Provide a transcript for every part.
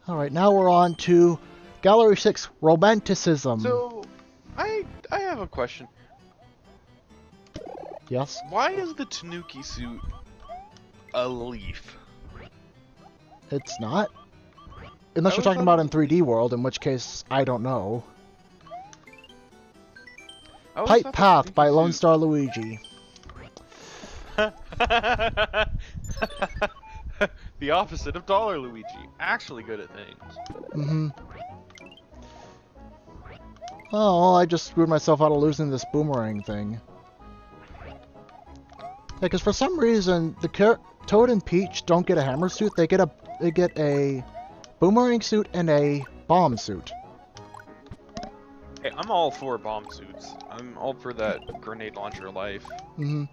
Alright, now we're on to Gallery 6, Romanticism. So, I have a question. Yes? Why is the Tanuki suit a leaf? It's not? Unless you're always talking thought about it in was 3D World, in which case, I don't know. I always Pipe thought the Path by Tanuki Lone suit- Star Luigi. The opposite of Dollar Luigi. Actually good at things. Mm-hmm. Oh, I just screwed myself out of losing this boomerang thing. Yeah, because for some reason, the Toad and Peach don't get a hammer suit. They get a boomerang suit and a bomb suit. Hey, I'm all for bomb suits. I'm all for that grenade launcher life. Mm-hmm.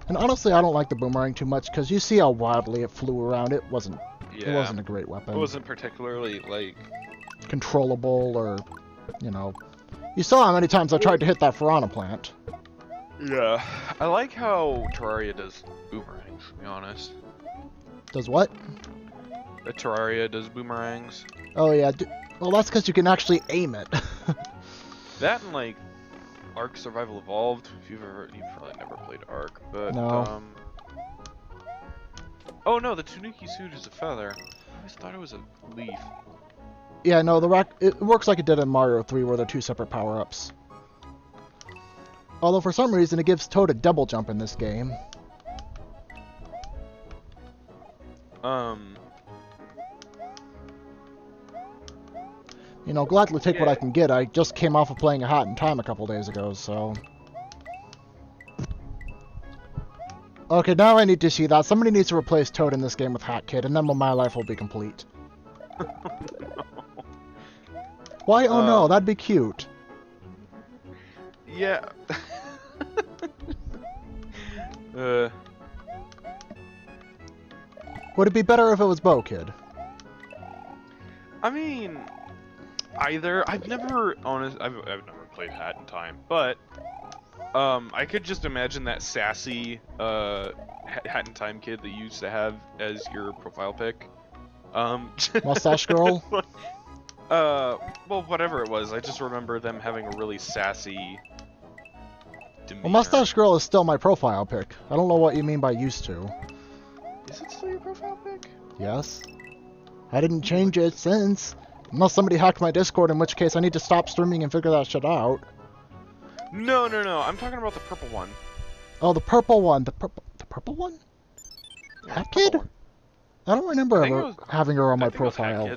And honestly, I don't like the boomerang too much because you see how wildly it flew around. It wasn't a great weapon. It wasn't particularly like controllable or, you know. You saw how many times I tried to hit that Piranha plant. Yeah. I like how Terraria does boomerangs, to be honest. Does what? Terraria does boomerangs. Oh yeah. Well, that's because you can actually aim it. That and like Ark Survival Evolved. If you've probably never played Ark, but No. Oh no, the Tanuki suit is a feather. I always thought it was a leaf. Yeah, no, it works like it did in Mario 3, where they're two separate power-ups. Although for some reason it gives Toad a double jump in this game. You know, gladly take what I can get. I just came off of playing a Hat in Time a couple days ago, so... Okay, now I need to see that. Somebody needs to replace Toad in this game with Hat Kid, and then my life will be complete. Why? Oh no, that'd be cute. Yeah. Would it be better if it was Bo Kid? I mean, either. I've never played Hat in Time, but I could just imagine that sassy Hat in Time kid that you used to have as your profile pic. Mustache Girl? Well, whatever it was, I just remember them having a really sassy demeanor. Well, Mustache Girl is still my profile pic. I don't know what you mean by used to. Is it still your profile pic? Yes. I didn't change it since. Unless somebody hacked my Discord, in which case I need to stop streaming and figure that shit out. No. I'm talking about the purple one. Oh, the purple one. The purple one? Yeah, Hat Kid? one. I don't remember having her on my profile.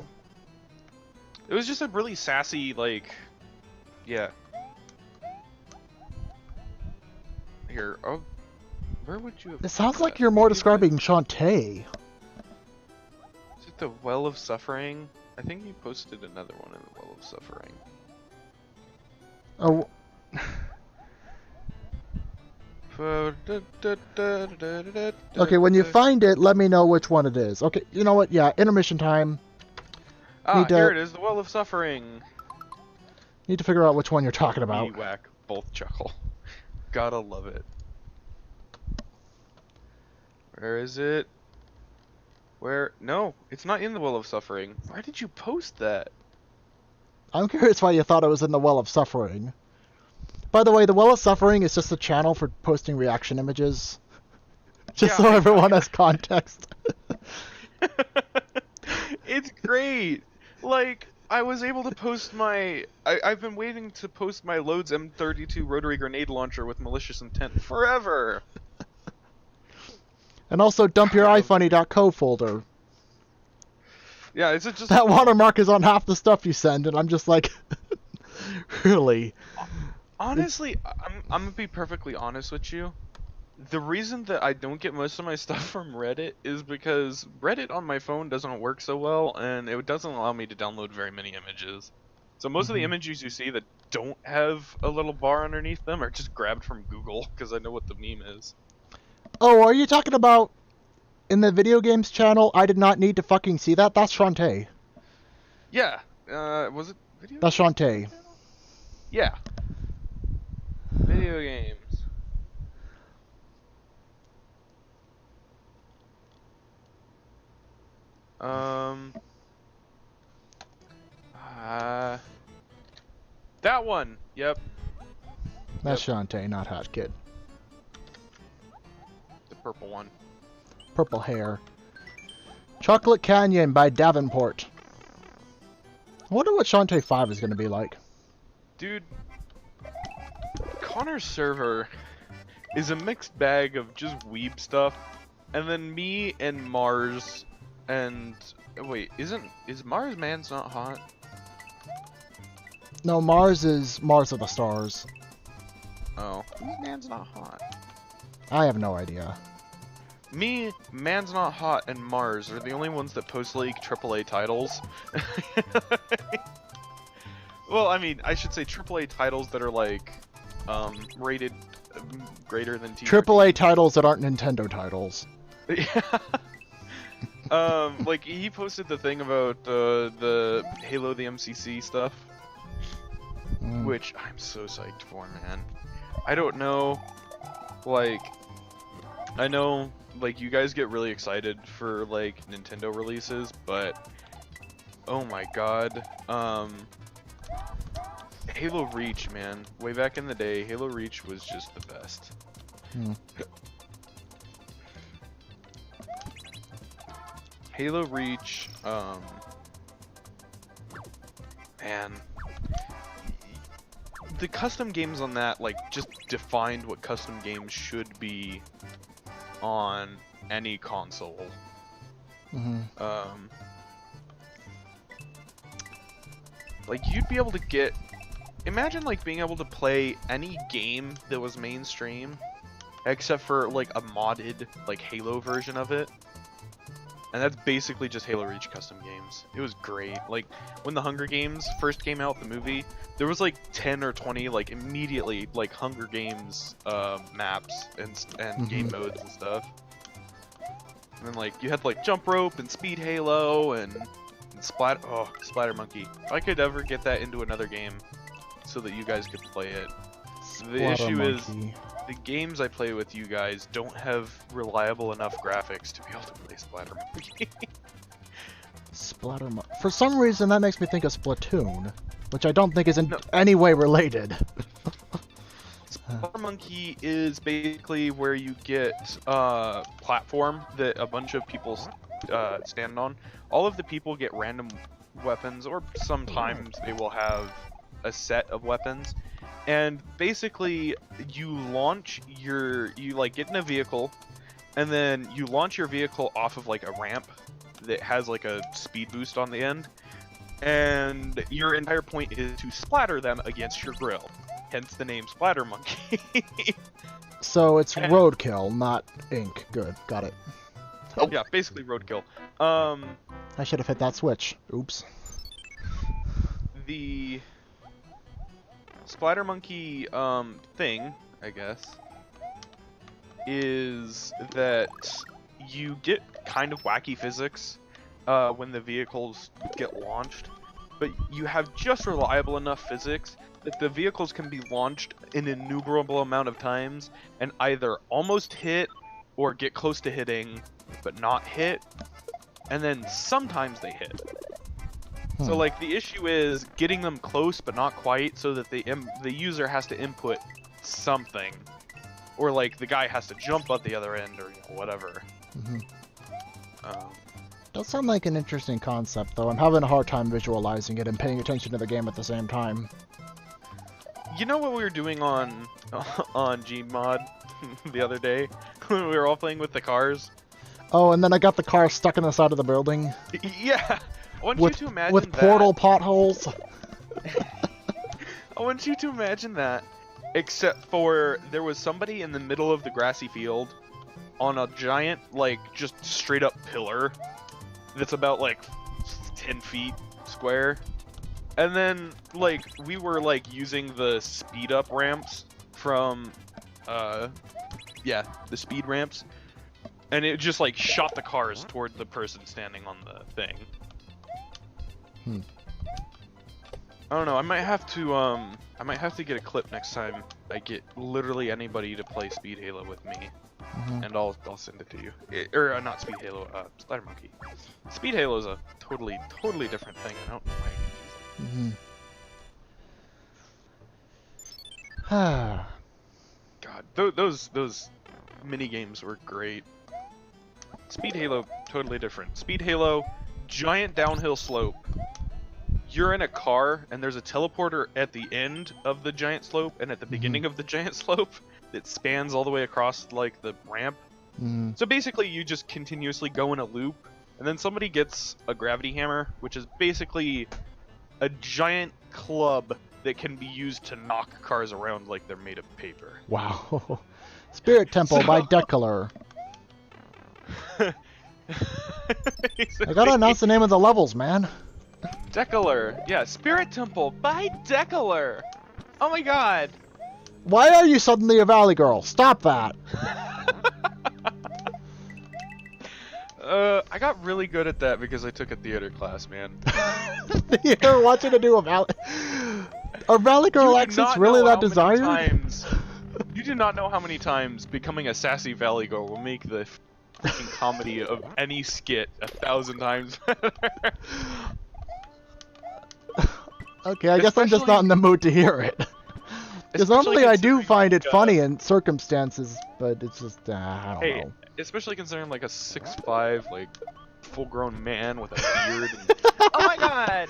It was just a really sassy, like, yeah. Here, oh, where would you have... It sounds like you're more describing Shantae. Is it the Well of Suffering? I think you posted another one in the Well of Suffering. Oh. Okay, when you find it, let me know which one it is. Okay, you know what? Yeah, intermission time. Here it is, the Well of Suffering. Need to figure out which one you're talking about. We whack, both chuckle. Gotta love it. Where is it? Where? No, it's not in the Well of Suffering. Why did you post that? I'm curious why you thought it was in the Well of Suffering. By the way, the Well of Suffering is just a channel for posting reaction images. Just so everyone has context. It's great! Like, I was able to post my... I've been waiting to post my Loads M32 rotary grenade launcher with malicious intent forever! And also dump your ifunny.co folder. Yeah, it's just... That watermark is on half the stuff you send, and I'm just like... Really? Honestly, I'm gonna be perfectly honest with you. The reason that I don't get most of my stuff from Reddit is because Reddit on my phone doesn't work so well, and it doesn't allow me to download very many images. So most of the images you see that don't have a little bar underneath them are just grabbed from Google, because I know what the meme is. Oh, are you talking about in the video games channel? I did not need to fucking see that. That's Shantae. Yeah. Was it video? That's Shantae. Yeah. Video games. that one. Yep. That's Shantae, not Hot Kid. The purple one. Purple hair. Chocolate Canyon by Davenport. I wonder what Shantae 5 is going to be like. Dude, Connor's server is a mixed bag of just weeb stuff, and then me and Mars, and wait, is Mars Man's Not Hot? No, Mars is Mars of the Stars. Oh, who's Man's Not Hot? I have no idea. Me, Man's Not Hot, and Mars are the only ones that post league AAA titles. Well, I mean, I should say AAA titles that are like rated greater than T. AAA titles that aren't Nintendo titles. Yeah. Like he posted the thing about the Halo the MCC stuff, which I'm so psyched for, man. I don't know, like, I know, like, you guys get really excited for like Nintendo releases, but oh my god, Halo Reach, man. Way back in the day, Halo Reach was just the best. Halo Reach, man, the custom games on that, like, just defined what custom games should be on any console. Like, you'd be able to get, imagine, like, being able to play any game that was mainstream, except for, like, a modded, like, Halo version of it. And that's basically just Halo Reach custom games. It was great. Like, when the Hunger Games first came out, the movie, there was like 10 or 20, like, immediately, like, Hunger Games maps and game modes and stuff. And then, like, you had, like, Jump Rope and Speed Halo and Splatter Monkey. If I could ever get that into another game so that you guys could play it. The issue is, the games I play with you guys don't have reliable enough graphics to be able to play Splatter Monkey. For some reason, that makes me think of Splatoon, which I don't think is in any way related. Splatter Monkey is basically where you get a platform that a bunch of people stand on. All of the people get random weapons, or sometimes they will have a set of weapons. And basically, you like get in a vehicle, and then you launch your vehicle off of like a ramp that has like a speed boost on the end, and your entire point is to splatter them against your grill. Hence the name Splatter Monkey. So it's roadkill, not ink. Good, got it. Yeah, basically roadkill. I should have hit that switch. Oops. The Splatter Monkey thing, I guess, is that you get kind of wacky physics when the vehicles get launched, but you have just reliable enough physics that the vehicles can be launched an innumerable amount of times and either almost hit or get close to hitting but not hit, and then sometimes they hit. So, like, the issue is getting them close but not quite, so that the user has to input something, or like the guy has to jump at the other end, or whatever. Does sound like an interesting concept, though. I'm having a hard time visualizing it and paying attention to the game at the same time. You know what we were doing on Gmod the other day when we were all playing with the cars? Oh, and then I got the car stuck in the side of the building. Yeah. I want you to imagine with portal potholes. I want you to imagine that, except for there was somebody in the middle of the grassy field on a giant, like, just straight up pillar that's about, like, 10 feet square. And then, like, we were, like, using the speed up ramps from, yeah, the speed ramps. And it just, like, shot the cars toward the person standing on the thing. I don't know. I might have to get a clip next time I get literally anybody to play Speed Halo with me, and I'll send it to you. Or not Speed Halo, Splatter Monkey. Speed Halo is a totally different thing. I don't know why I confuse them. God, those mini games were great. Speed Halo, totally different. Speed Halo, giant downhill slope. You're in a car, and there's a teleporter at the end of the giant slope and at the beginning of the giant slope that spans all the way across, like, the ramp. So basically, you just continuously go in a loop, and then somebody gets a gravity hammer, which is basically a giant club that can be used to knock cars around like they're made of paper. Wow. Spirit Temple by Deckler. I gotta announce the name of the levels, man. Deckler. Yeah, Spirit Temple by Deckler. Oh my god. Why are you suddenly a Valley Girl? Stop that. I got really good at that because I took a theater class, man. You're watching to do a Valley... Are Valley Girl accents really that desired? You do not know how many times becoming a sassy Valley Girl will make the freaking comedy of any skit 1,000 times better. Okay, I guess I'm just not in the mood to hear it. Because normally I do find it funny in circumstances, but it's just, I don't know. Especially considering like a 6'5", like, full-grown man with a beard. And... Oh my god!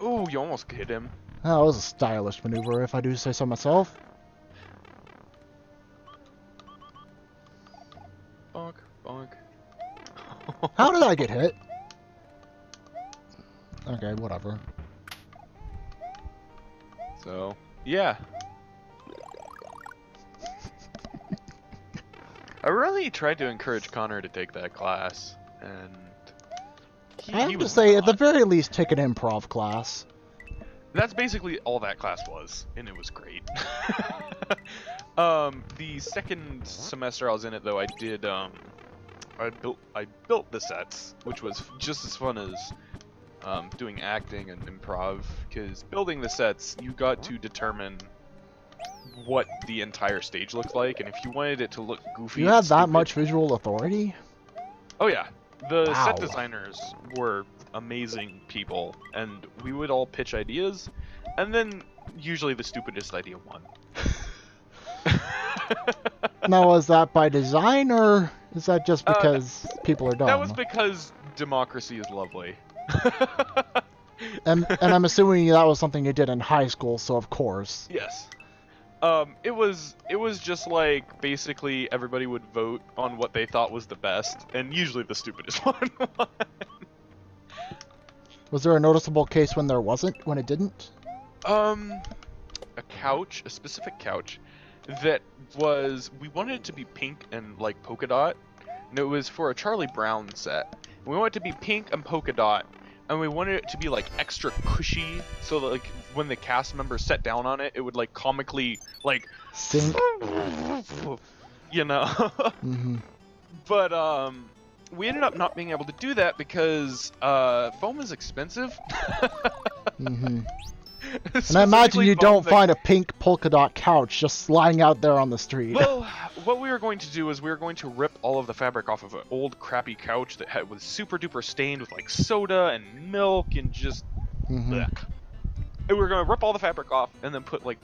Ooh, you almost hit him. That was a stylish maneuver, if I do say so myself. Bonk, bonk. How did I get hit? Okay, whatever. So, yeah. I really tried to encourage Connor to take that class, and I have to say, at the very least, take an improv class. That's basically all that class was, and it was great. The second semester I was in it, though, I did, I built the sets, which was just as fun as doing acting and improv, because building the sets, you got to determine what the entire stage looked like, and if you wanted it to look goofy, you had that much visual authority? Oh yeah, the Wow. set designers were amazing people, and we would all pitch ideas, and then usually the stupidest idea won. Now, was that by design, or is that just because people are dumb? That was because democracy is lovely. and I'm assuming that was something you did in high school, so of course. Yes. It was just like basically everybody would vote on what they thought was the best, and usually the stupidest one won. Was there a noticeable case when there wasn't, when it didn't? A specific couch that was, we wanted it to be pink and like polka dot, and it was for a Charlie Brown set. We wanted it to be pink and polka dot, and we wanted it to be like extra cushy, so that like when the cast members sat down on it, it would like comically like sink, you know. But we ended up not being able to do that because foam is expensive. And I imagine you don't find a pink polka dot couch just lying out there on the street. Well, what we were going to do is we were going to rip all of the fabric off of an old crappy couch that was super duper stained with like soda and milk and just blech. And we were going to rip all the fabric off and then put like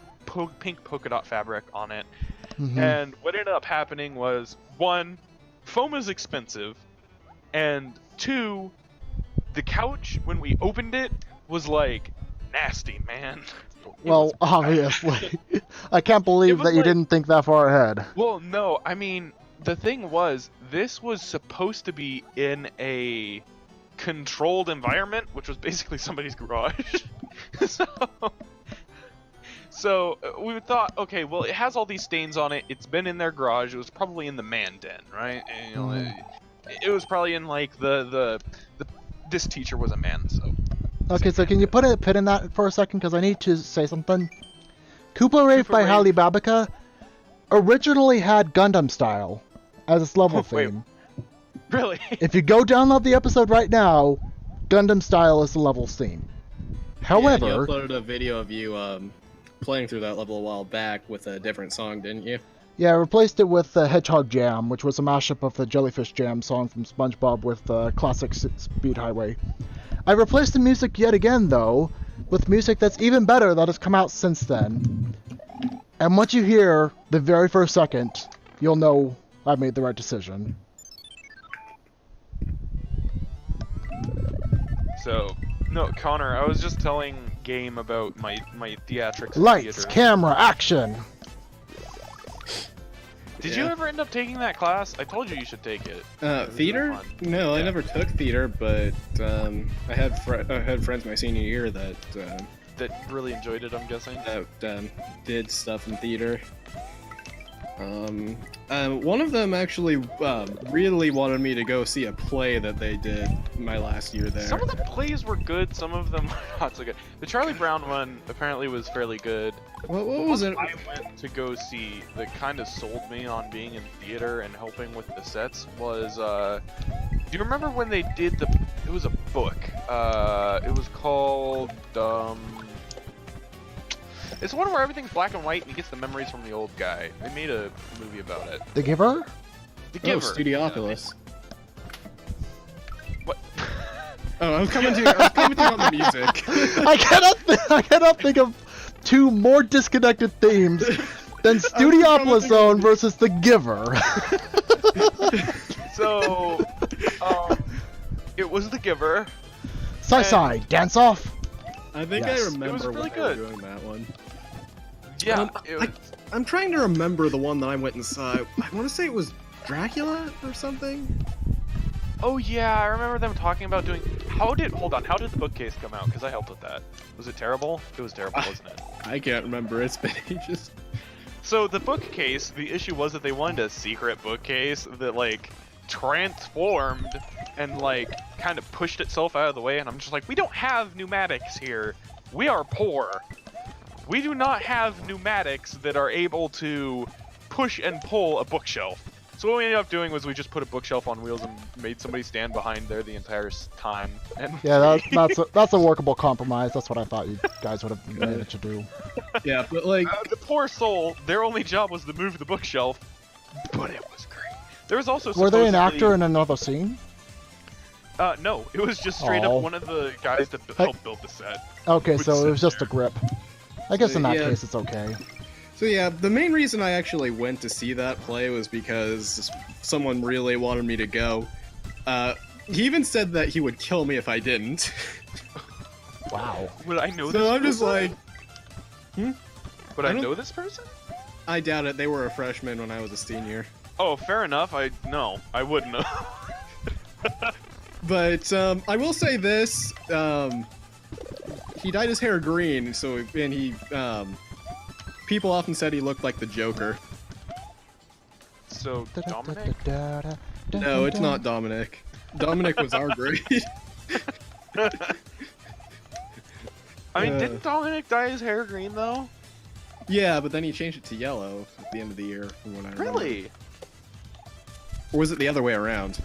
pink polka dot fabric on it. And what ended up happening was, one, foam is expensive, and two, the couch, when we opened it, was like nasty, man. Well, obviously. I can't believe that you didn't think that far ahead. Well, no, I mean, the thing was, this was supposed to be in a controlled environment, which was basically somebody's garage. So we thought, okay, well, it has all these stains on it. It's been in their garage. It was probably in the man den, right? And, you know, it was probably in like this teacher was a man, so. Okay, so can you put a pin in that for a second? Because I need to say something. Koopa Rave by Halle Babica originally had Gundam style as its level theme. Really? If you go download the episode right now, Gundam style is the level theme. However, you uploaded a video of you playing through that level a while back with a different song, didn't you? Yeah, I replaced it with Hedgehog Jam, which was a mashup of the Jellyfish Jam song from SpongeBob with classic Speed Highway. I replaced the music yet again, though, with music that's even better that has come out since then. And once you hear the very first second, you'll know I made the right decision. So, no, Connor, I was just telling Game about my theatrics in Lights, theater. camera, action! Did you ever end up taking that class? I told you you should take it. Theater? No, I Yeah. never took theater, but I had friends my senior year that That really enjoyed it, I'm guessing. did stuff in theater. One of them actually really wanted me to go see a play that they did my last year there. Some of the plays were good, some of them were not so good. The Charlie Brown one apparently was fairly good. What was it? I went to go see that kind of sold me on being in theater and helping with the sets was, do you remember when they did it was a book, it was called, it's one where everything's black and white and he gets the memories from the old guy. They made a movie about it. The Giver? The Giver. Oh, Studioculus. What? Oh, I was commenting on the music. I cannot think of two more disconnected themes than Studiopolis Zone versus The Giver. So, it was The Giver. Sai, dance off. I think Yes. I remember It was really when they were good. doing that one. Yeah, it was, I'm trying to remember the one that I went and saw. I want to say it was Dracula or something. oh yeah, I remember them talking about doing, how did the bookcase come out? Because I helped with that. Was it terrible? It was terrible, wasn't it? I can't remember. It's been ages. So the bookcase, the issue was that they wanted a secret bookcase that like transformed and like kind of pushed itself out of the way, and I'm just like, we don't have pneumatics here. We are poor. We do not have pneumatics that are able to push and pull a bookshelf. So what we ended up doing was we just put a bookshelf on wheels and made somebody stand behind there the entire time. And Yeah, that's a workable compromise. That's what I thought you guys would have managed to do. Yeah, but like, the poor soul, their only job was to move the bookshelf, but it was great. There was also Were they an supposedly- actor in another scene? No, it was just straight Aw. up one of the guys that helped build the set. Okay, Would so it sit was just a grip. I guess in that Yeah. case it's okay. so yeah, the main reason I actually went to see that play was because someone really wanted me to go. He even said that he would kill me if I didn't. Wow. Would I know this? So I'm just person? like, Would I I don't- know this person? I doubt it. They were a freshman when I was a senior. Oh, fair enough. I wouldn't know. But I will say this: he dyed his hair green, and he people often said he looked like the Joker. So Dominic. No, it's not Dominic. Dominic was our grade. I mean, didn't Dominic dye his hair green though? Yeah, but then he changed it to yellow at the end of the year, from what I remember. Really? Or was it the other way around?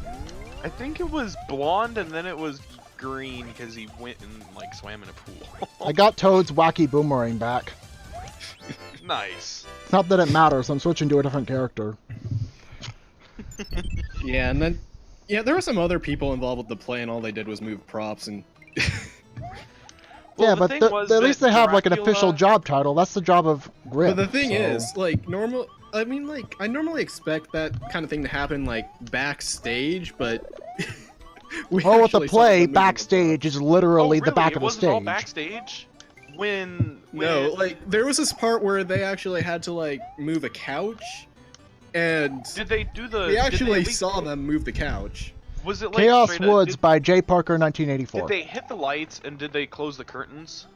I think it was blonde and then it was green because he went and like swam in a pool. I got Toad's wacky boomerang back. Nice. It's not that it matters, I'm switching to a different character. Yeah, and then there were some other people involved with the play, and all they did was move props and. Well, yeah, the but thing at was least that they have like an Dracula- official job title. That's the job of Grip. But the thing so- is, like, I normally expect that kind of thing to happen, like, backstage, but. we Oh, with the actually saw play, them moving backstage is literally the back it of the wasn't all stage. backstage. When No, like, there was this part where they actually had to, like, move a couch, and did they do the? we did they actually at least- saw them move the couch. Was it like Chaos straight up- Woods by J. Parker, 1984. Did they hit the lights and did they close the curtains?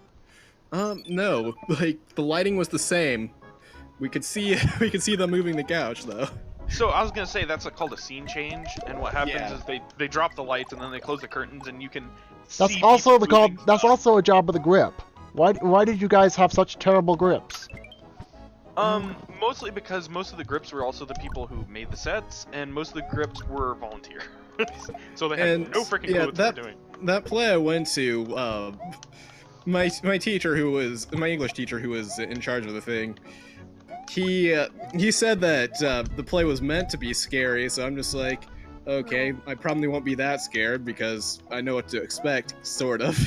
No, like, the lighting was the same. We could see them moving the couch, though. So I was gonna say that's called a scene change, and what happens Yeah. is they drop the lights and then they close the curtains, and you can. That's see also people moving that's stuff. also a job of the Grip. Why did you guys have such terrible grips? Mostly because most of the grips were also the people who made the sets, and most of the grips were volunteer. So they had And, no freaking yeah, clue what they were doing. That play I went to, my teacher, who was my English teacher, who was in charge of the thing, he said that the play was meant to be scary, so I'm just like, okay, I probably won't be that scared because I know what to expect, sort of.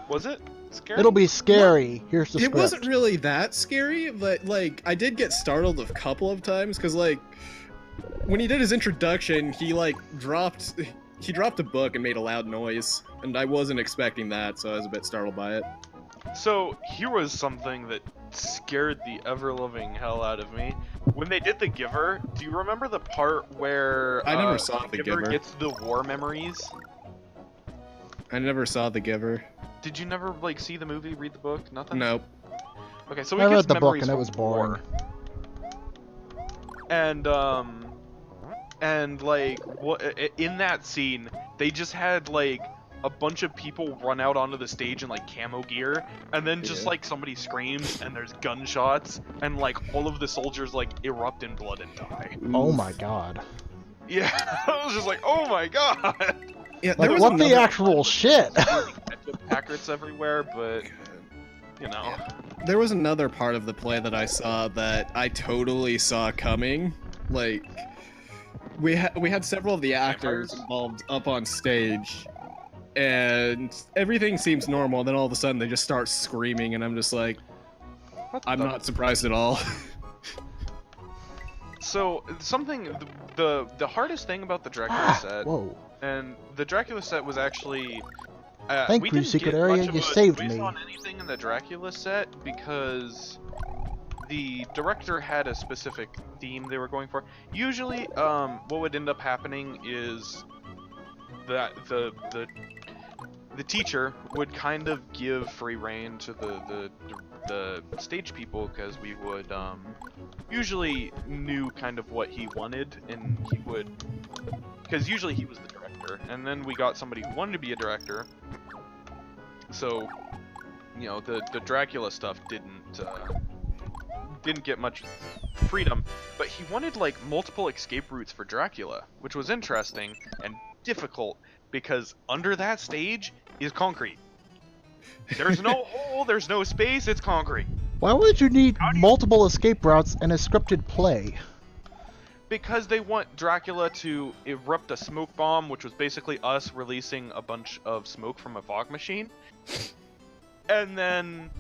Was it scary? It'll be scary. Here's the It script. wasn't really that scary, but like I did get startled a couple of times because like when he did his introduction, he dropped a book and made a loud noise, and I wasn't expecting that, so I was a bit startled by it. So here was something that scared the ever-loving hell out of me. When they did The Giver, do you remember the part where I never saw The Giver. gets the war memories? I never saw The Giver. Did you never like see the movie, read the book? Nothing? Nope. Okay, so I he gets read the book memories and it from was boring. war. And like what in that scene, they just had like a bunch of people run out onto the stage in like camo gear, and then just Yeah. like somebody screams and there's gunshots, and like all of the soldiers like erupt in blood and die. Oh my god. Yeah, I was just like, oh my god. Yeah, Like, what the actual shit? Packets everywhere, but you know. There was another part of the play that I saw that I totally saw coming. Like, we had several of the actors involved up on stage, and everything seems normal. And then all of a sudden, they just start screaming, and I'm just like, I'm not surprised at all. So something the hardest thing about the Dracula set, Whoa. and the Dracula set was actually. Thank we you, didn't Secret get Area, much of you a saved twist me. on anything in the Dracula set because the director had a specific theme they were going for. Usually, what would end up happening is that the teacher would kind of give free rein to the stage people, because we would usually knew kind of what he wanted, and he would, because usually he was the director, and then we got somebody who wanted to be a director. So, you know, the Dracula stuff didn't get much freedom, but he wanted like multiple escape routes for Dracula, which was interesting and difficult because under that stage is concrete. There's no hole, there's no space, it's concrete. Why would you need multiple escape routes in a scripted play? Because they want Dracula to erupt a smoke bomb, which was basically us releasing a bunch of smoke from a fog machine. And then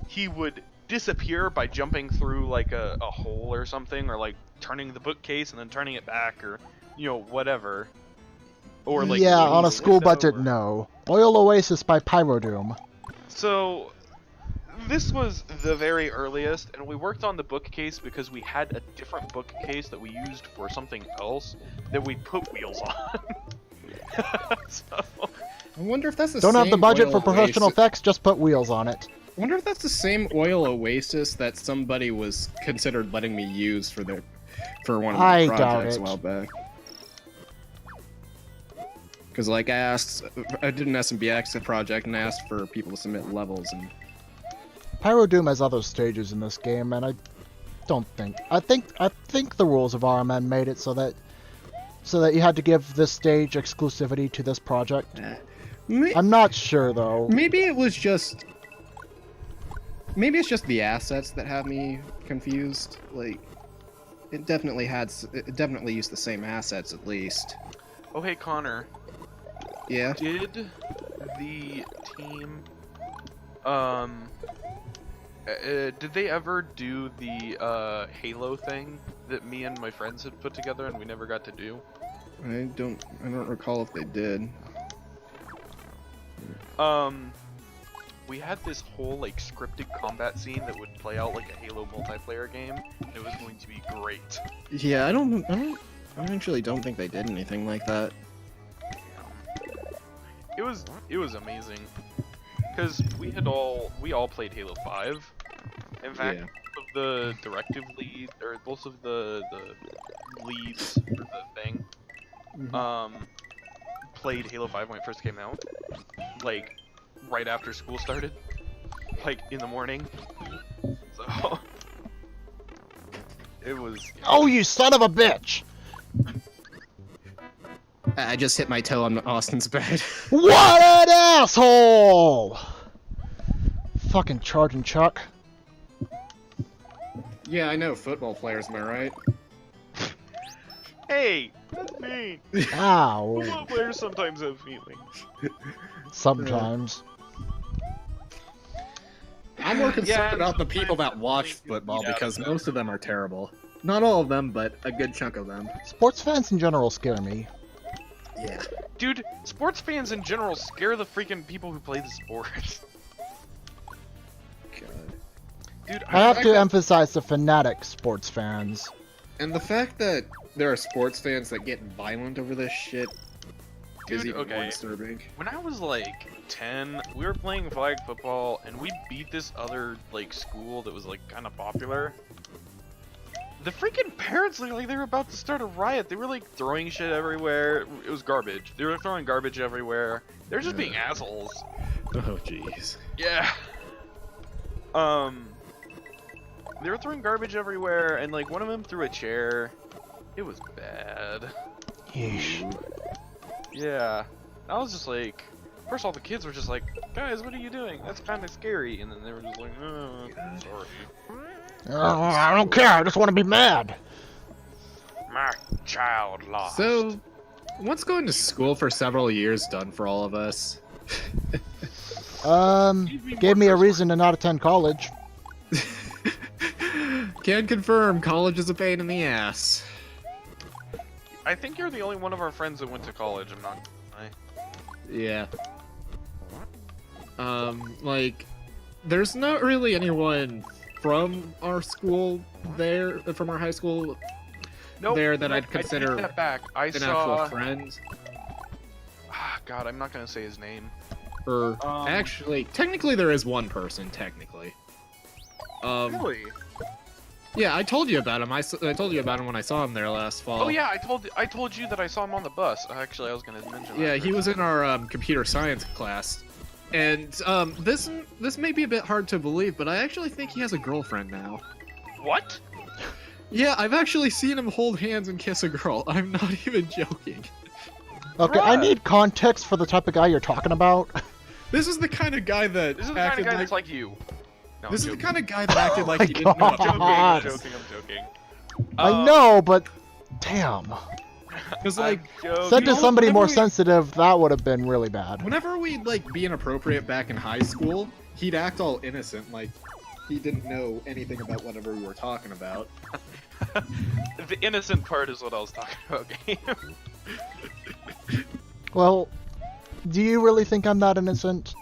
he would disappear by jumping through like a hole or something, or like turning the bookcase and then turning it back, or, you know, whatever. Or like yeah, on a moving school it budget, over. no. Oil Oasis by Pyrodoom. So, this was the very earliest, and we worked on the bookcase because we had a different bookcase that we used for something else that we put wheels on. So, I wonder if that's the Don't same have the budget Oil for professional Oasis. effects, just put wheels on it. I wonder if that's the same Oil Oasis that somebody was considered letting me use for one of I the doubt projects a it. while back. Because like I did an SMBX project and asked for people to submit levels, and Pyrodoom has other stages in this game, and I think the rules of RMN made it so that you had to give this stage exclusivity to this project. I'm not sure though. maybe it's just the assets that have me confused. Like it definitely used the same assets at least. oh hey Connor, Yeah. did the team did they ever do the Halo thing that me and my friends had put together and we never got to do? I don't recall if they did. We had this whole like scripted combat scene that would play out like a Halo multiplayer game. It was going to be great. Yeah, I actually don't think they did anything like that. It was amazing because we all played Halo 5. In fact, Yeah. both of the directive lead, or both of the leads for the thing, played Halo 5 when it first came out, like right after school started, like in the morning. So it was. Oh, you son of a bitch! I just hit my toe on Austin's bed. What an asshole! Fucking charging Chuck. Yeah, I know football players, am I right? Hey, that's mean. Ow. Football players sometimes have feelings. Sometimes. I'm more concerned Yeah, about the people that sometimes watch it's football beat out because of most of them are terrible. Not all of them, but a good chunk of them. Sports fans in general scare me. Yeah. Dude, sports fans in general scare the freaking people who play the sport. God. Dude, I have to emphasize the fanatic sports fans. And the fact that there are sports fans that get violent over this shit is Dude, even more okay. disturbing. When I was like 10, we were playing flag football and we beat this other like school that was like kind of popular. The freaking parents looked like they were about to start a riot. They were like throwing shit everywhere. It was garbage. They were throwing garbage everywhere. They're just being assholes. Oh jeez. Yeah. They were throwing garbage everywhere and like one of them threw a chair. It was bad. Yeesh. Yeah. I was just like, first of all, the kids were just like, guys, what are you doing? That's kind of scary. And then they were just like, oh, sorry. I don't care, I just want to be mad. My child lost. So, what's going to school for several years done for all of us? Gave me a reason to not attend college. Can confirm, college is a pain in the ass. I think you're the only one of our friends that went to college. I'm not. Yeah. Like, there's not really anyone from our school there, from our high school Nope, there that I'd I take consider that back. I an saw. actual friend. God, I'm not gonna say his name. Or actually, technically there is one person. Technically. Really? Yeah, I told you about him. I told you about him when I saw him there last fall. Oh yeah, I told you that I saw him on the bus. Actually, I was gonna mention that. Yeah, he was in our computer science class, and this may be a bit hard to believe, but I actually think he has a girlfriend now. What? Yeah, I've actually seen him hold hands and kiss a girl. I'm not even joking. Okay, I Bruh. need context for the type of guy you're talking about. This is the kind of guy that This is the kind acted of guy like. that's like you. No, This is I'm the joking. kind of guy that acted like my he didn't know what God. I'm was. joking. I know, but damn. Because like, Said to know, somebody whenever more we- sensitive, that would have been really bad. whenever we'd like be inappropriate back in high school, he'd act all innocent, like he didn't know anything about whatever we were talking about. The innocent part is what I was talking about, game. Well, do you really think I'm that innocent?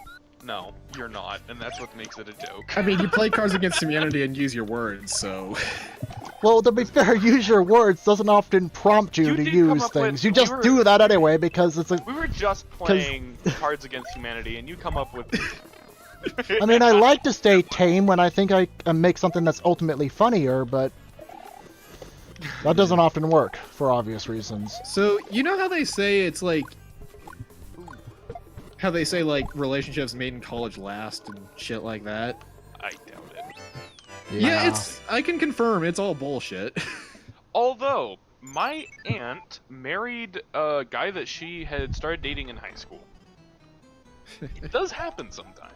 No, you're not, and that's what makes it a joke. I mean, you play Cards Against Humanity and use your words, so. Well, to be fair, use your words doesn't often prompt you You to did come use up with- things. You we just were- do that anyway because it's a. We were just playing Cards Against Humanity, and you come up with. I mean, I like to stay tame when I think I can make something that's ultimately funnier, but that doesn't often work for obvious reasons. So, you know how they say it's like. How they say, like, relationships made in college last and shit like that? I doubt it. Yeah, I can confirm it's all bullshit. Although my aunt married a guy that she had started dating in high school. It does happen sometimes.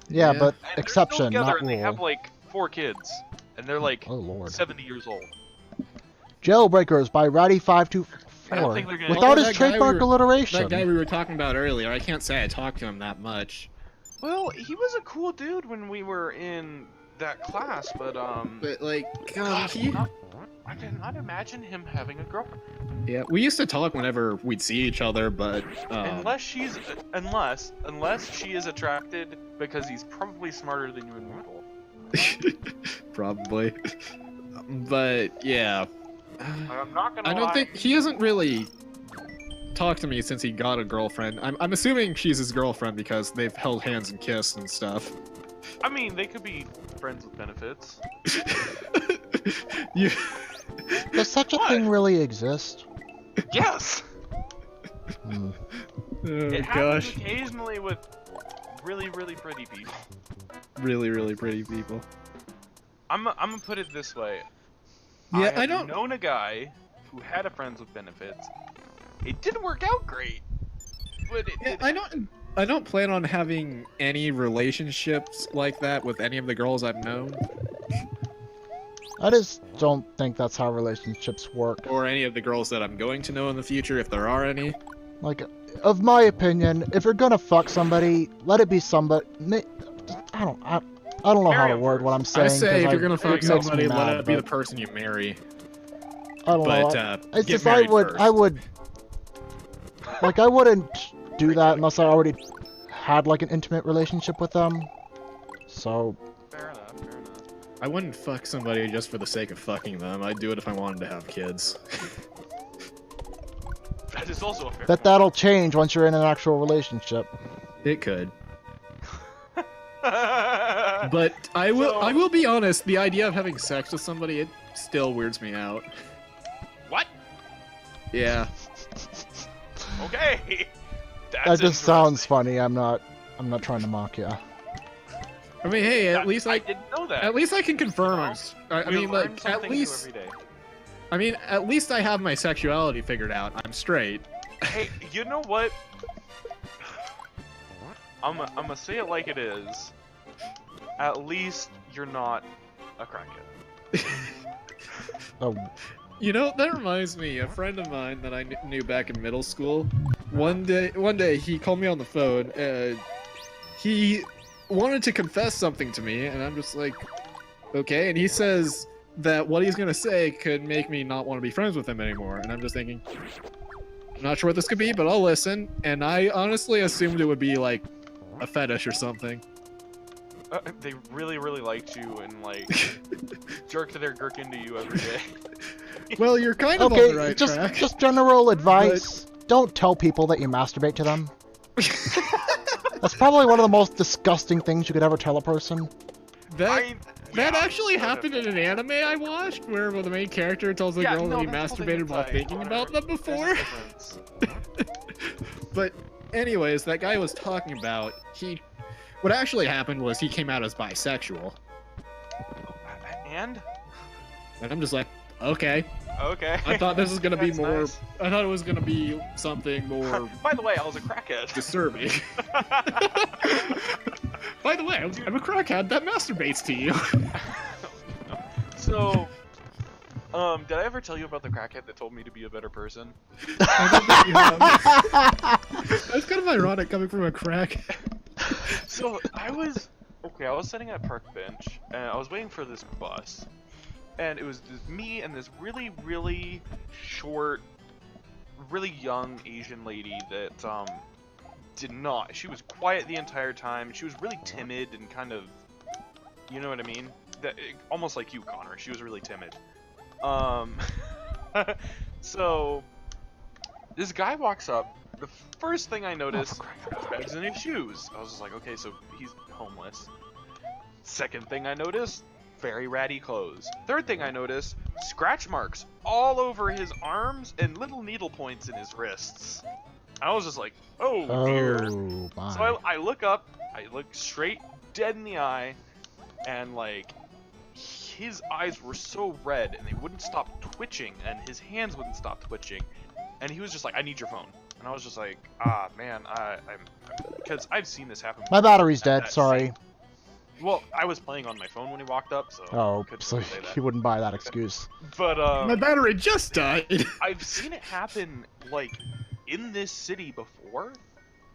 Yeah, Yeah. but And they're exception, still together, not and they have rule. like 4 kids, and they're like Oh lord. 70 years old. Jailbreakers by I don't Ratty524. think they're gonna. Without That his guy we trademark were- alliteration. That guy we were talking about earlier, I can't say I talked to him that much. Well, he was a cool dude when we were in that class, but But, like, God, he... I cannot imagine him having a girlfriend. Yeah, we used to talk whenever we'd see each other, but... Unless she is attracted because he's probably smarter than you and Weevil. Probably. But, yeah. I'm not gonna I don't lie. think... He hasn't really talked to me since he got a girlfriend. I'm assuming she's his girlfriend because they've held hands and kissed and stuff. I mean, they could be friends with benefits. You... Does such a What? thing really exist? Yes. Hmm. Oh, It gosh. happens occasionally with really, really pretty people. Really, really pretty people. I'm gonna put it this way. Yeah, I I have don't... known a guy who had a friends with benefits. It didn't work out great, but it Yeah, did. I don't plan on having any relationships like that with any of the girls I've known. I just don't think that's how relationships work. Or any of the girls that I'm going to know in the future, if there are any. Like, of my opinion, if you're gonna fuck somebody, let it be somebody. I don't know how to word what I'm saying. I say if 'cause you're gonna fuck it makes me somebody, let mad, it be the but person you marry. I don't But know. It's get just married I first. would, like, I wouldn't do that unless I already had like an intimate relationship with them. So. Fair enough. Fair enough. I wouldn't fuck somebody just for the sake of fucking them. I'd do it if I wanted to have kids. That is also a fair. Bet that'll change once you're in an actual relationship. It could. But I will be honest, the idea of having sex with somebody, it still weirds me out. What? Yeah. Okay. That just sounds funny. I'm not trying to mock you. I mean, hey, at least I didn't know that. At least I can confirm. I We mean, learn like, something at new least. every day. I mean, at least I have my sexuality figured out. I'm straight. Hey, you know what? I'm gonna say it like it is. At least you're not a crackhead. Oh, You know, that reminds me. A friend of mine that I knew back in middle school. One day he called me on the phone. He wanted to confess something to me, and I'm just like, okay. And he says that what he's gonna say could make me not want to be friends with him anymore. And I'm just thinking, I'm not sure what this could be, but I'll listen. And I honestly assumed it would be like a fetish or something. They really, really liked you and like jerked their gherk into you every day. Well, you're kind of okay, on the right just track. just general advice. Don't tell people that you masturbate to them. That's probably one of the most disgusting things you could ever tell a person. That Yeah, actually whatever. happened in an anime I watched, where the main character tells the Yeah, girl no, that he that's holding masturbated while inside, thinking whatever. about them There's a before. difference. But anyways, that guy was talking about what actually happened was he came out as bisexual, And? and I'm just like, okay. Okay. I thought this was gonna be That's more. nice. I thought it was gonna be something more By the way, I was a crackhead. disturbing. By the way, I'm a crackhead that masturbates to you. So, did I ever tell you about the crackhead that told me to be a better person? That's kind of ironic coming from a crack. So, I was sitting at park bench, and I was waiting for this bus, and it was me and this really, really short, really young Asian lady that, she was quiet the entire time. She was really timid and kind of, you know what I mean? Almost like you, Connor. She was really timid. So, this guy walks up. The first thing I noticed, bags in his shoes. I was just like, okay, so he's homeless. Second thing I noticed, very ratty clothes. Third thing I noticed, scratch marks all over his arms and little needle points in his wrists. I was just like, oh dear. Oh my. So I look up, I look straight dead in the eye, and like, his eyes were so red and they wouldn't stop twitching, and his hands wouldn't stop twitching, and he was just like, I need your phone. And I was just like, ah man, because I've seen this happen. My battery's at dead. that Sorry. same- Well, I was playing on my phone when he walked up, so Oh, couldn't so really say that. he wouldn't buy that excuse. But My battery just died. I've seen it happen like in this city before.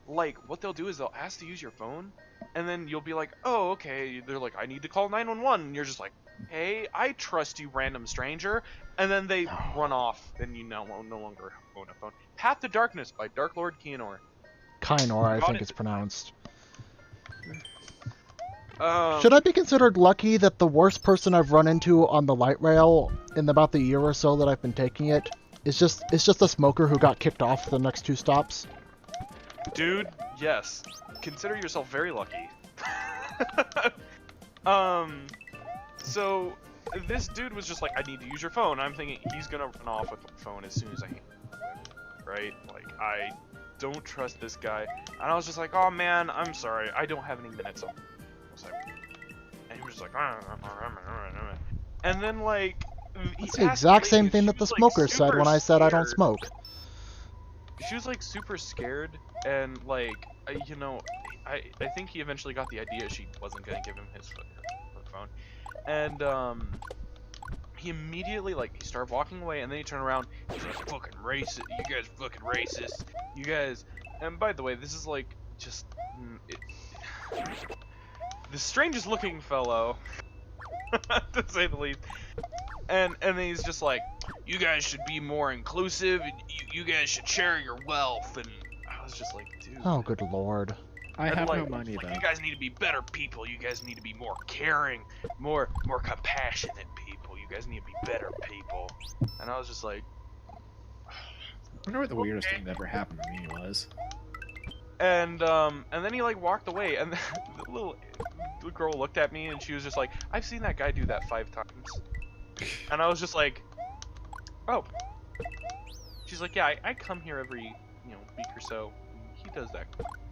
Like what they'll do is they'll ask to use your phone, and then you'll be like, oh okay. They're like, I need to call 911, and you're just like, hey, I trust you, random stranger. And then they run off, and you no longer own a phone. Path to Darkness by Dark Lord Kianor. Kainor, I Got think it. it's pronounced. Um, Should I be considered lucky that the worst person I've run into on the light rail in about the year or so that I've been taking it is just a smoker who got kicked off the next 2 stops? Dude, yes. Consider yourself very lucky. So this dude was just like, I need to use your phone. I'm thinking he's gonna run off with the phone as soon as I right? Like, I don't trust this guy. And I was just like, oh man, I'm sorry. I don't have any minutes. I was like, and he was just like, and then like, It's the exact same thing that the smoker said when I said I don't smoke. She was like super scared, and like, you know, I think he eventually got the idea she wasn't gonna give him his phone, and he immediately, like, he started walking away, and then he turned around. He's like, fucking racist. You guys fucking racist. You guys. And by the way, this is like just the strangest looking fellow, to say the least. And then he's just like, you guys should be more inclusive, and you guys should share your wealth. And I was just like, dude. Oh, good lord. I have like, no money like, though. you guys need to be better people. You guys need to be more caring, more compassionate people. You guys need to be better people. And I was just like, I wonder what the weirdest thing that ever happened to me was. and then he like walked away, and the girl looked at me, and she was just like, I've seen that guy do that 5 times. And I was just like, oh. She's like, yeah, I come here every, week or so. He does that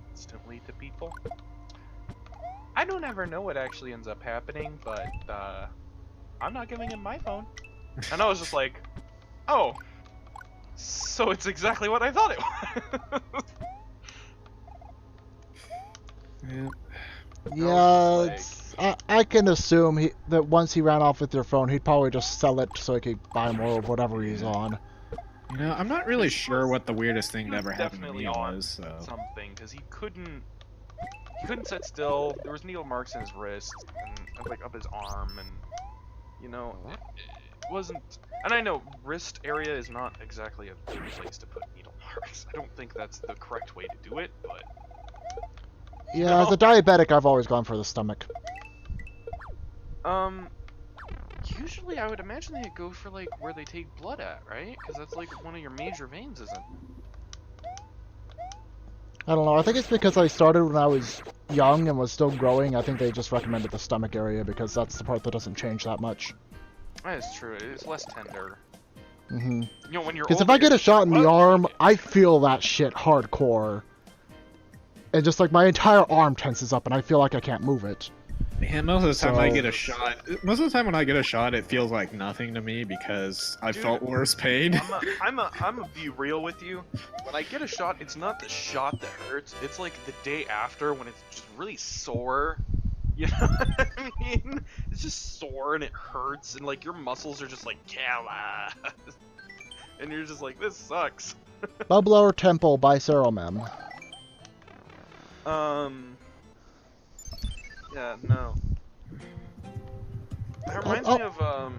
constantly to people. I don't ever know what actually ends up happening, but I'm not giving him my phone. And I was just like, oh, so it's exactly what I thought it was. Yeah. Yeah, I can assume that once he ran off with your phone, he'd probably just sell it so he could buy more of whatever he's on. You know, I'm not really sure what the weirdest thing that ever happened to me on was. So. something, because he couldn't sit still. There was needle marks in his wrist and like up his arm, and it wasn't. And I know wrist area is not exactly a good place to put needle marks. I don't think that's the correct way to do it, but Yeah, as a diabetic, I've always gone for the stomach. usually I would imagine they'd go for like where they take blood at, right? Because that's like one of your major veins, isn't it? I don't know, I think it's because I started when I was young and was still growing. I think they just recommended the stomach area because that's the part that doesn't change that much. That is true. It's less tender. Mm-hmm. When you're Because if older, I get a shot in the well, arm, I feel that shit hardcore. And just like my entire arm tenses up and I feel like I can't move it. Yeah, most of the time I So- get a shot. Most of the time when I get a shot, it feels like nothing to me because I Dude, felt worse pain. I'm a be real with you. When I get a shot, it's not the shot that hurts. It's like the day after when it's just really sore. You know what I mean? It's just sore and it hurts, and like your muscles are just like callous, and you're just like, this sucks. Bubbler Temple by Ceromem. Yeah, no. That reminds me of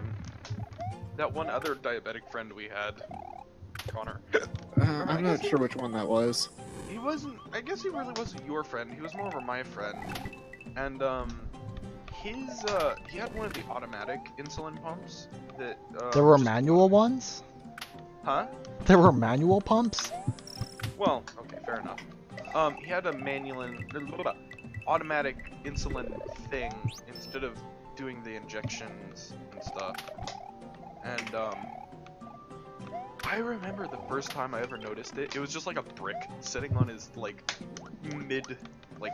that one other diabetic friend we had, Connor. I'm not sure which one that was. He wasn't. I guess he really wasn't your friend. He was more of my friend. And he had one of the automatic insulin pumps that. There were manual ones? Huh? There were manual pumps? Well, okay, fair enough. He had a automatic insulin thing instead of doing the injections and stuff. And I remember the first time I ever noticed it. It was just like a brick sitting on his like mid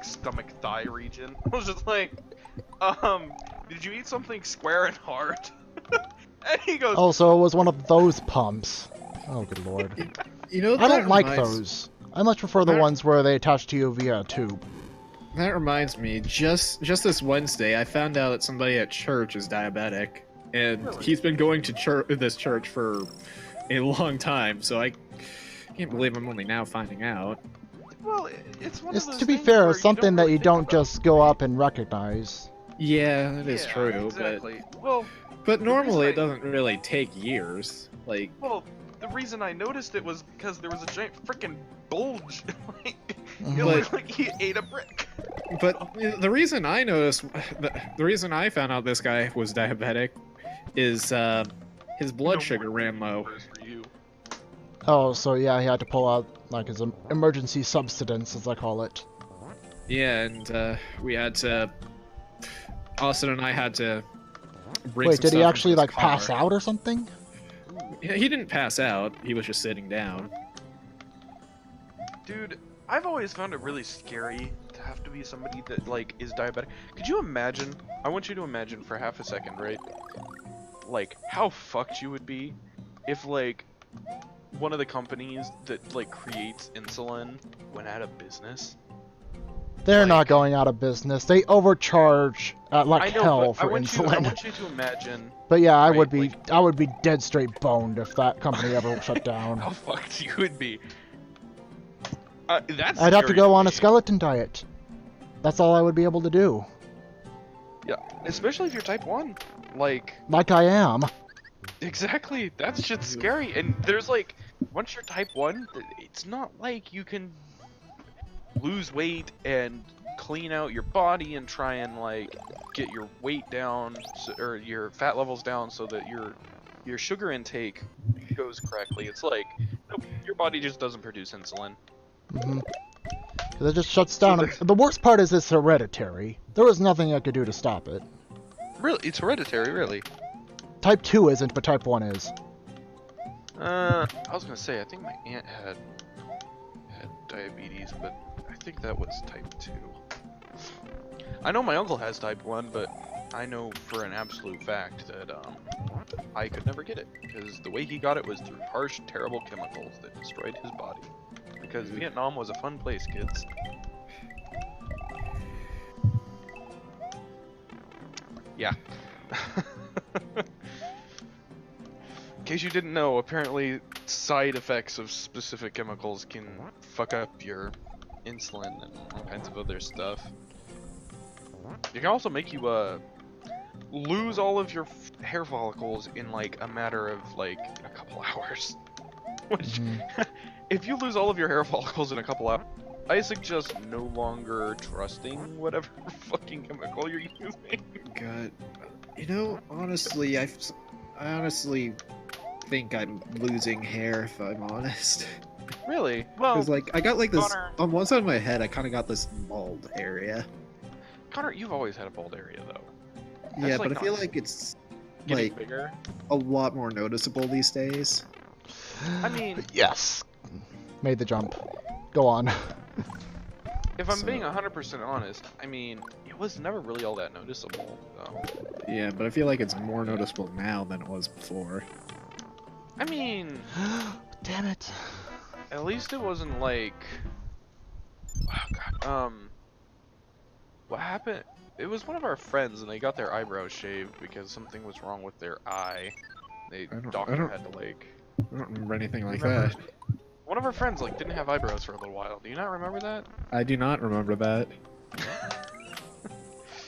stomach thigh region. I was just like, did you eat something square and hard? And he goes, Oh, so it was one of those pumps. Oh, good lord. You know, I don't like reminds- those. I much prefer the ones where they attach to you via a tube. That reminds me, just this Wednesday, I found out that somebody at church is diabetic, and Really? he's been going to this church for a long time. So I can't believe I'm only now finding out. well, it's one It's, of those to be things fair, where it's something that really you think don't about. just go up and recognize. Yeah, that is Yeah, true, exactly. Well, but normally it reason doesn't really take years. Like, the reason I noticed it was because there was a giant freaking bulge. Like, Mhm. it But- looked like he ate a brick. but the reason I noticed, the reason I found out this guy was diabetic, is his blood sugar ran low. For you. Oh, so yeah, he had to pull out, like, his emergency substance, as I call it. Yeah, and we had to. Austin and I had to. Bring Wait, some did he stuff actually, into like, his car. pass out or something? He didn't pass out. He was just sitting down. Dude, I've always found it really scary to have to be somebody that like is diabetic. Could you imagine? I want you to imagine for half a second, right? Like how fucked you would be if like one of the companies that like creates insulin went out of business. They're not going out of business. They overcharge like I know, hell but for I insulin. want you to imagine. But yeah, I Right, would be dead straight boned if that company ever shut down. How fucked you would be. That's I'd have to scary go on a me. skeleton diet. That's all I would be able to do. Yeah, especially if you're type 1. Like I am. exactly, that's just scary. And there's like, once you're type 1, it's not like you can lose weight and clean out your body and try and like get your weight down or your fat levels down so that your sugar intake goes correctly. It's like, nope, your body just doesn't produce insulin. Mm-hmm. Because it just shuts down. The worst part is it's hereditary. There was nothing I could do to stop it. Really, it's hereditary, really. Type 2 isn't, but Type 1 is. I was gonna say, I think my aunt had diabetes, but I think that was type 2. I know my uncle has type 1, but I know for an absolute fact that I could never get it, because the way he got it was through harsh, terrible chemicals that destroyed his body. Because Vietnam was a fun place, kids. Yeah. In case you didn't know, apparently side effects of specific chemicals can fuck up your insulin and all kinds of other stuff. It can also make you lose all of your hair follicles in like a matter of like a couple hours. Which, if you lose all of your hair follicles in a couple hours, I suggest no longer trusting whatever fucking chemical you're using. God, you know, honestly, I honestly think I'm losing hair, if I'm honest. Really? Well, Because like I got like this Connor, on one side of my head. I kind of got this bald area. Connor, you've always had a bald area though. Yeah, That's, but like, I feel not like it's getting like bigger. a lot more noticeable these days. I mean, Yes. Made the jump. Go on. if I'm So- being 100% honest, I mean, it was never really all that noticeable. Yeah, but I feel like it's more noticeable now than it was before. I mean, Damn it. at least it wasn't like, oh god, what happened? It was one of our friends, and they got their eyebrows shaved because something was wrong with their eye. Doctor had to like. I don't remember anything like Remember- that. One of our friends like didn't have eyebrows for a little while. Do you not remember that? I do not remember that.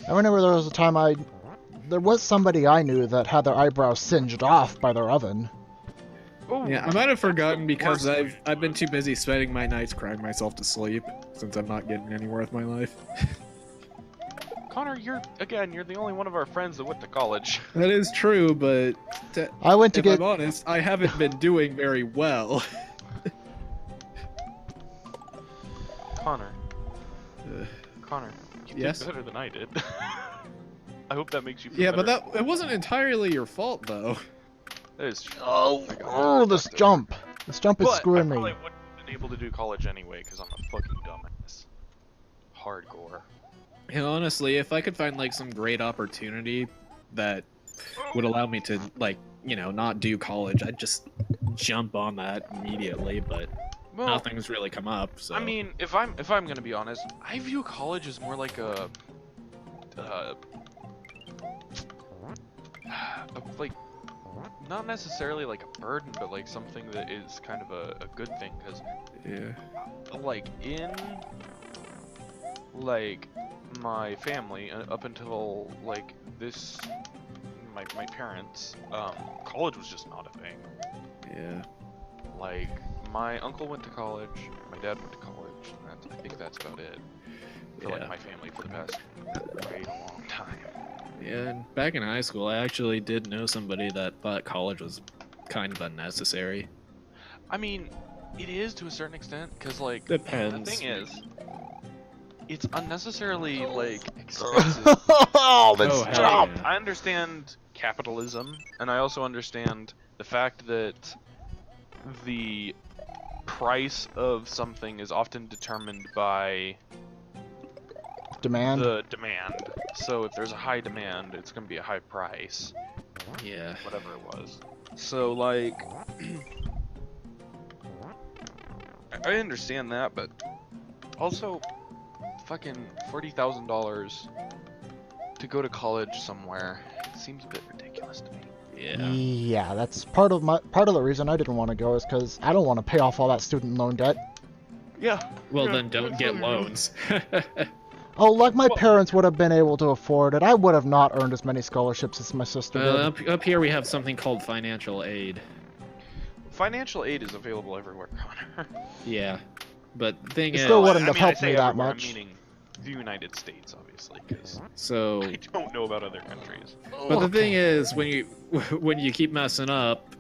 I remember there was a time there was somebody I knew that had their eyebrows singed off by their oven. Oh, Yeah, I might have forgotten because worse. I've been too busy spending my nights crying myself to sleep since I'm not getting anywhere with my life. Connor, you're the only one of our friends that went to college. That is true, but I went to if get I'm honest, I haven't been doing very well. Connor, you Yes? did better than I did. I hope that makes you feel Yeah, but better. it wasn't entirely your fault though. That is true. oh, this jump. This jump is But I screwing probably me. wouldn't have been able to do college anyway because I'm a fucking dumbass. Hardcore. And honestly, if I could find like some great opportunity that would allow me to like, you know, not do college, I'd just jump on that immediately, but Well, nothing's really come up, so I mean, if I'm gonna be honest, I view college as more like like not necessarily like a burden, but like something that is kind of a good thing because yeah. like in like my family up until like this my parents college was just not a thing. Yeah. Like my uncle went to college, my dad went to college, and I think that's about it for Yeah. like my family for the past way long time. Yeah, and back in high school, I actually did know somebody that thought college was kind of unnecessary. I mean, it is to a certain extent because like Depends. the thing is it's unnecessarily like expensive. Oh, this Oh, hell jump. yeah. I understand capitalism, and I also understand the fact that the price of something is often determined by Demand. the demand. So if there's a high demand, it's going to be a high price, Yeah. whatever it was. So like, I understand that, but also fucking $40,000 to go to college somewhere seems a bit ridiculous to me. Yeah. Yeah, that's part of the reason I didn't want to go is because I don't want to pay off all that student loan debt. Yeah. Well, yeah, then don't get loans. Oh, like my Well- parents would have been able to afford it. I would have not earned as many scholarships as my sister did. Up here we have something called financial aid. Financial aid is available everywhere, Connor. Yeah, but the thing It is, still wouldn't I have mean, I helped say me that everywhere, much. I'm meaning the United States, obviously, because so. I don't know about other countries. But the thing is, when you keep messing up,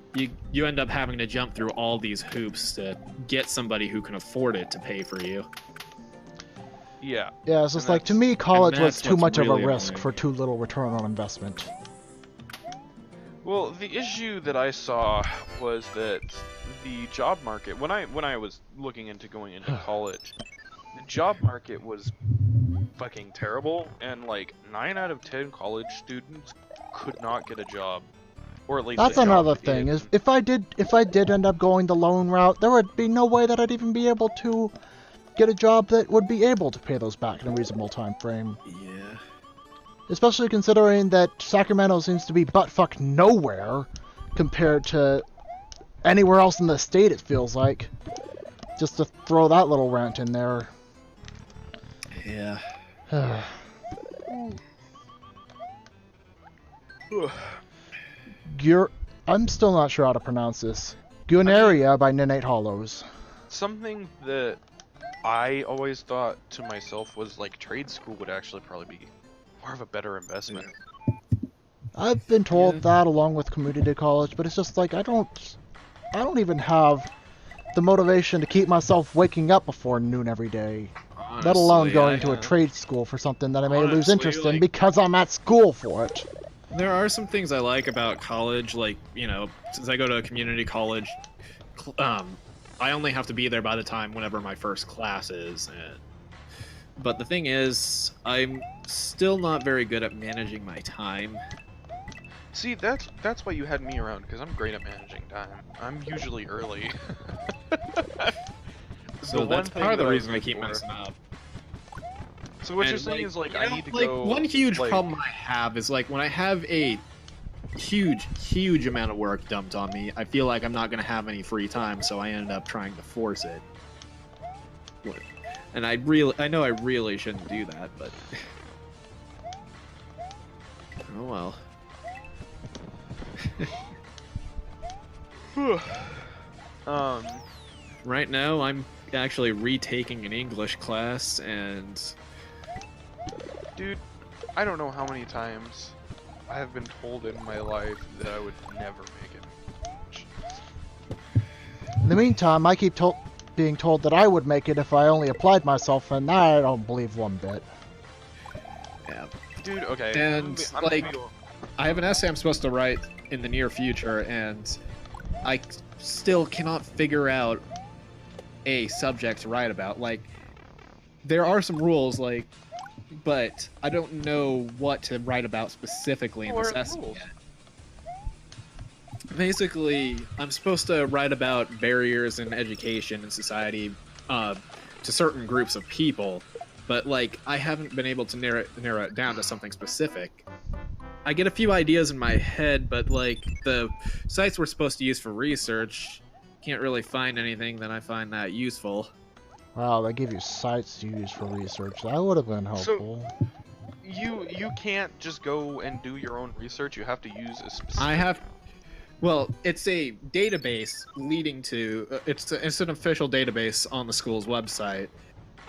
you end up having to jump through all these hoops to get somebody who can afford it to pay for you. Yeah. Yeah, it's just And like, to me, college was that's too what's much of a really risk annoying. for too little return on investment. Well, the issue that I saw was that the job market, when I was looking into going into college, the job market was fucking terrible, and like 9 out of 10 college students could not get a job, or at least That's a job another thing, is if I did end up going the loan route, there would be no way that I'd even be able to get a job that would be able to pay those back in a reasonable time frame. Yeah. Especially considering that Sacramento seems to be buttfuck nowhere compared to anywhere else in the state, it feels like. Just to throw that little rant in there. Yeah. I'm still not sure how to pronounce this. Gunaria by Ninate Hollows. Something that I always thought to myself was like trade school would actually probably be more of a better investment. I've been told Yeah. that along with community college, but it's just like I don't even have the motivation to keep myself waking up before noon every day. Let alone going to a trade school for something that I may lose Honestly, interest in like- because I'm at school for it. There are some things I like about college, like, you know, since I go to a community college, I only have to be there by the time whenever my first class is. But the thing is, I'm still not very good at managing my time. See, that's why you had me around, because I'm great at managing time. I'm usually early. So one that's thing part of the that I reason I was keep for- messing up. So what you're And, saying is like you I know, need to like, go. one huge like, problem I have is like when I have a huge amount of work dumped on me, I feel like I'm not gonna have any free time, so I ended up trying to force it. And I know I really shouldn't do that, but oh well. Right now, I'm actually retaking an English class, and dude, I don't know how many times I have been told in my life that I would never make it. In the meantime, I keep being told that I would make it if I only applied myself, and I don't believe one bit. yeah. Dude, okay. And, I'm like, gonna go- I have an essay I'm supposed to write in the near future, and I still cannot figure out a subject to write about. Like, there are some rules, like, but I don't know what to write about specifically in What this are the essay rules? yet. Basically, I'm supposed to write about barriers in education and society to certain groups of people, but like I haven't been able to narrow it down to something specific. I get a few ideas in my head, but like the sites we're supposed to use for research, can't really find anything that I find that useful. Wow, they give you sites to use for research. That would have been helpful. You can't just go and do your own research. You have to use a specific. Well, it's a database leading to it's an official database on the school's website,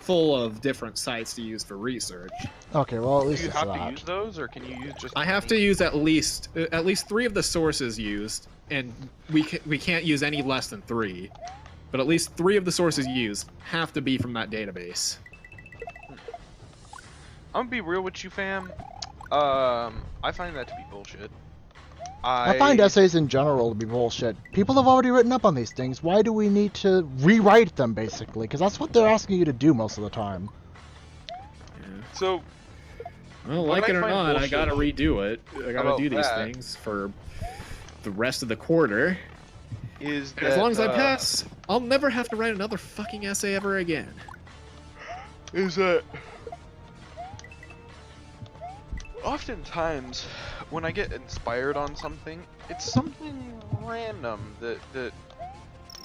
full of different sites to use for research. Okay, well at Do least you it's have that. to use those, or can you use just? I have to use at least 3 of the sources used, and we can't use any less than 3. But at least 3 of the sources used have to be from that database. I'm gonna be real with you, fam. I find that to be bullshit. I find essays in general to be bullshit. People have already written up on these things. Why do we need to rewrite them, basically? Because that's what they're asking you to do most of the time. So Well, What like I it or find not, I bullshit gotta redo it. I gotta about do these that- things for the rest of the quarter. is And that as long as I pass, I'll never have to write another fucking essay ever again. is that oftentimes when I get inspired on something, it's something random that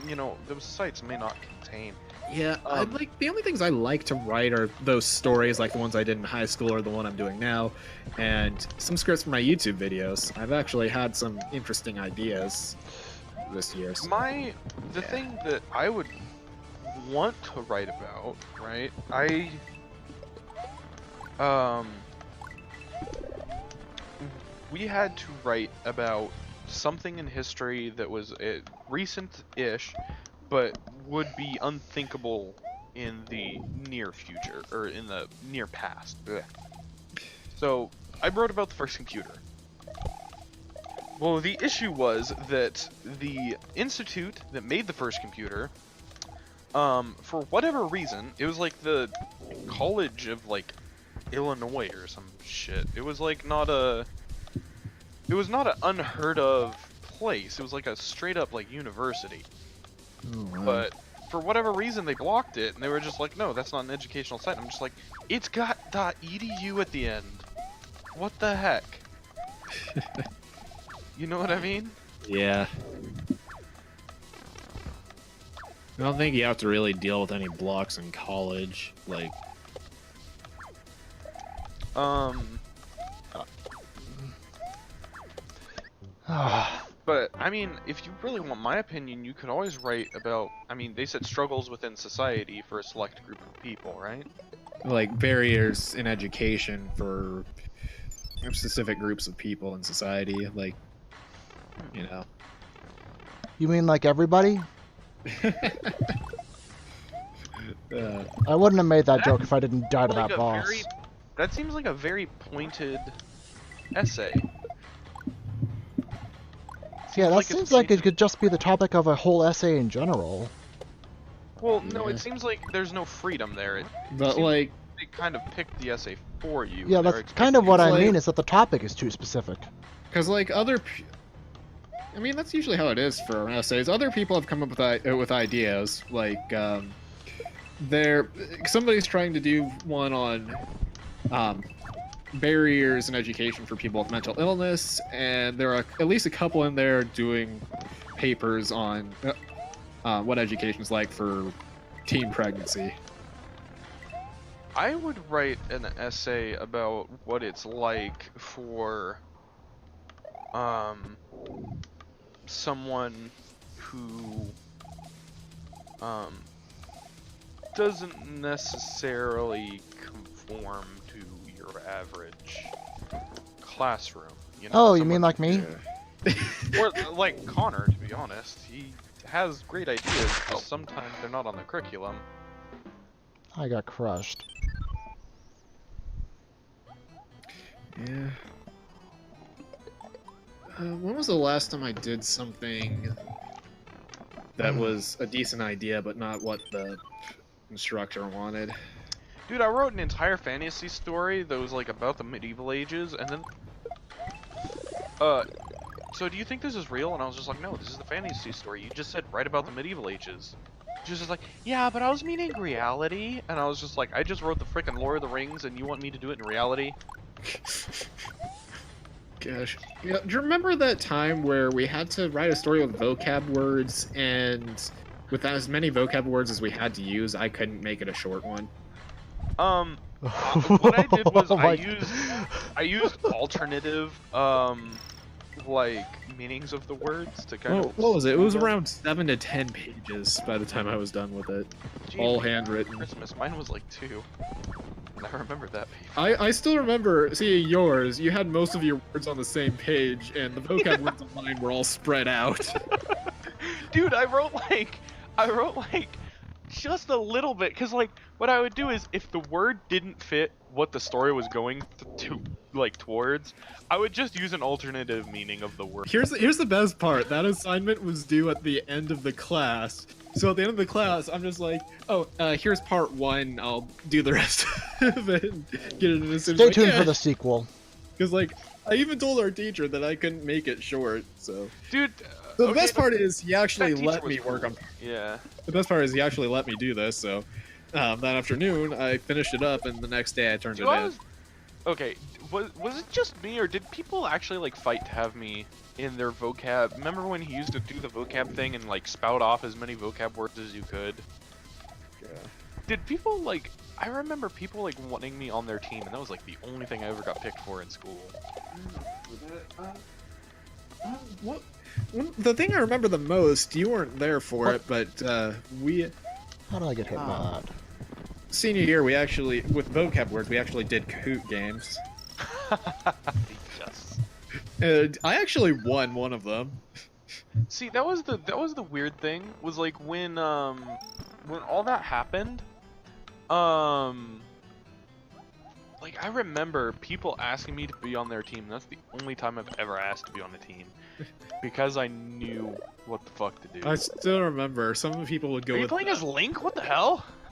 you know those sites may not contain. Yeah, I like the only things I like to write are those stories, like the ones I did in high school or the one I'm doing now, and some scripts for my YouTube videos. I've actually had some interesting ideas this year. So. The thing that I would want to write about, right? We had to write about something in history that was recent-ish, but would be unthinkable in the near future, or in the near past. Ugh. So, I wrote about the first computer. Well, the issue was that the institute that made the first computer, for whatever reason, it was like the College of, like, Illinois or some shit. It was like not an unheard of place. It was like a straight up like university. Oh, wow. But for whatever reason they blocked it and they were just like, no, that's not an educational site. I'm just like, it's got .edu at the end. What the heck? You know what I mean? Yeah. I don't think you have to really deal with any blocks in college, like. But, I mean, if you really want my opinion, you could always write about, I mean, they said struggles within society for a select group of people, right? Like barriers in education for specific groups of people in society, like, you know. You mean like everybody? I wouldn't have made that joke if I didn't die to that boss. That seems like a very pointed essay. Yeah, that seems like it could just be the topic of a whole essay in general. Well, no, it seems like there's no freedom there. But like, they kind of picked the essay for you. Yeah, that's kind of what I mean, is that the topic is too specific. Because like I mean, that's usually how it is for essays. Other people have come up with ideas, like somebody's trying to do one on barriers in education for people with mental illness, and there are at least a couple in there doing papers on what education's like for teen pregnancy. I would write an essay about what it's like for someone who doesn't necessarily conform to your average classroom. You know, Oh, you mean like me? or like Connor, to be honest. He has great ideas, but sometimes they're not on the curriculum. I got crushed. Yeah. When was the last time I did something that was a decent idea, but not what the instructor wanted? Dude, I wrote an entire fantasy story that was like about the medieval ages, and then so do you think this is real? And I was just like, no, this is the fantasy story. You just said write about the medieval ages. She was just like, yeah, but I was meaning reality. And I was just like, I just wrote the frickin' Lord of the Rings, and you want me to do it in reality? Gosh. Yeah, do you remember that time where we had to write a story with vocab words, and with as many vocab words as we had to use, I couldn't make it a short one? What I did was I used alternative like meanings of the words to kind of. What was it? It was around 7 to 10 pages by the time I was done with it. Gee, all handwritten. Christmas. Mine was like 2. And I remember that page. I still remember seeing yours. You had most of your words on the same page, and the vocab words on mine were all spread out. Dude, I wrote like just a little bit, because like what I would do is if the word didn't fit what the story was going to like towards, I would just use an alternative meaning of the word. Here's the best part. That assignment was due at the end of the class. So at the end of the class, I'm just like, oh, here's part 1. I'll do the rest of it and get it in as soon as Stay tuned for the sequel. Because like I even told our teacher that I couldn't make it short. So Dude. So the best part is he actually let me work on. Yeah. The best part is he actually let me do this. So that afternoon I finished it up, and the next day I turned it in. Okay, was it just me, or did people actually like fight to have me in their vocab? Remember when he used to do the vocab thing and like spout off as many vocab words as you could? Yeah. Did people like? I remember people like wanting me on their team, and that was like the only thing I ever got picked for in school. What? The thing I remember the most, you weren't there for it, but we How do I get hit by that? senior year we actually with vocab words we actually did Kahoot games. Yes. And I actually won one of them. See, that was the weird thing. Was like when all that happened, like I remember people asking me to be on their team. That's the only time I've ever asked to be on the team, because I knew what the fuck to do. I still remember some people would go Are you with playing as Link? What the hell?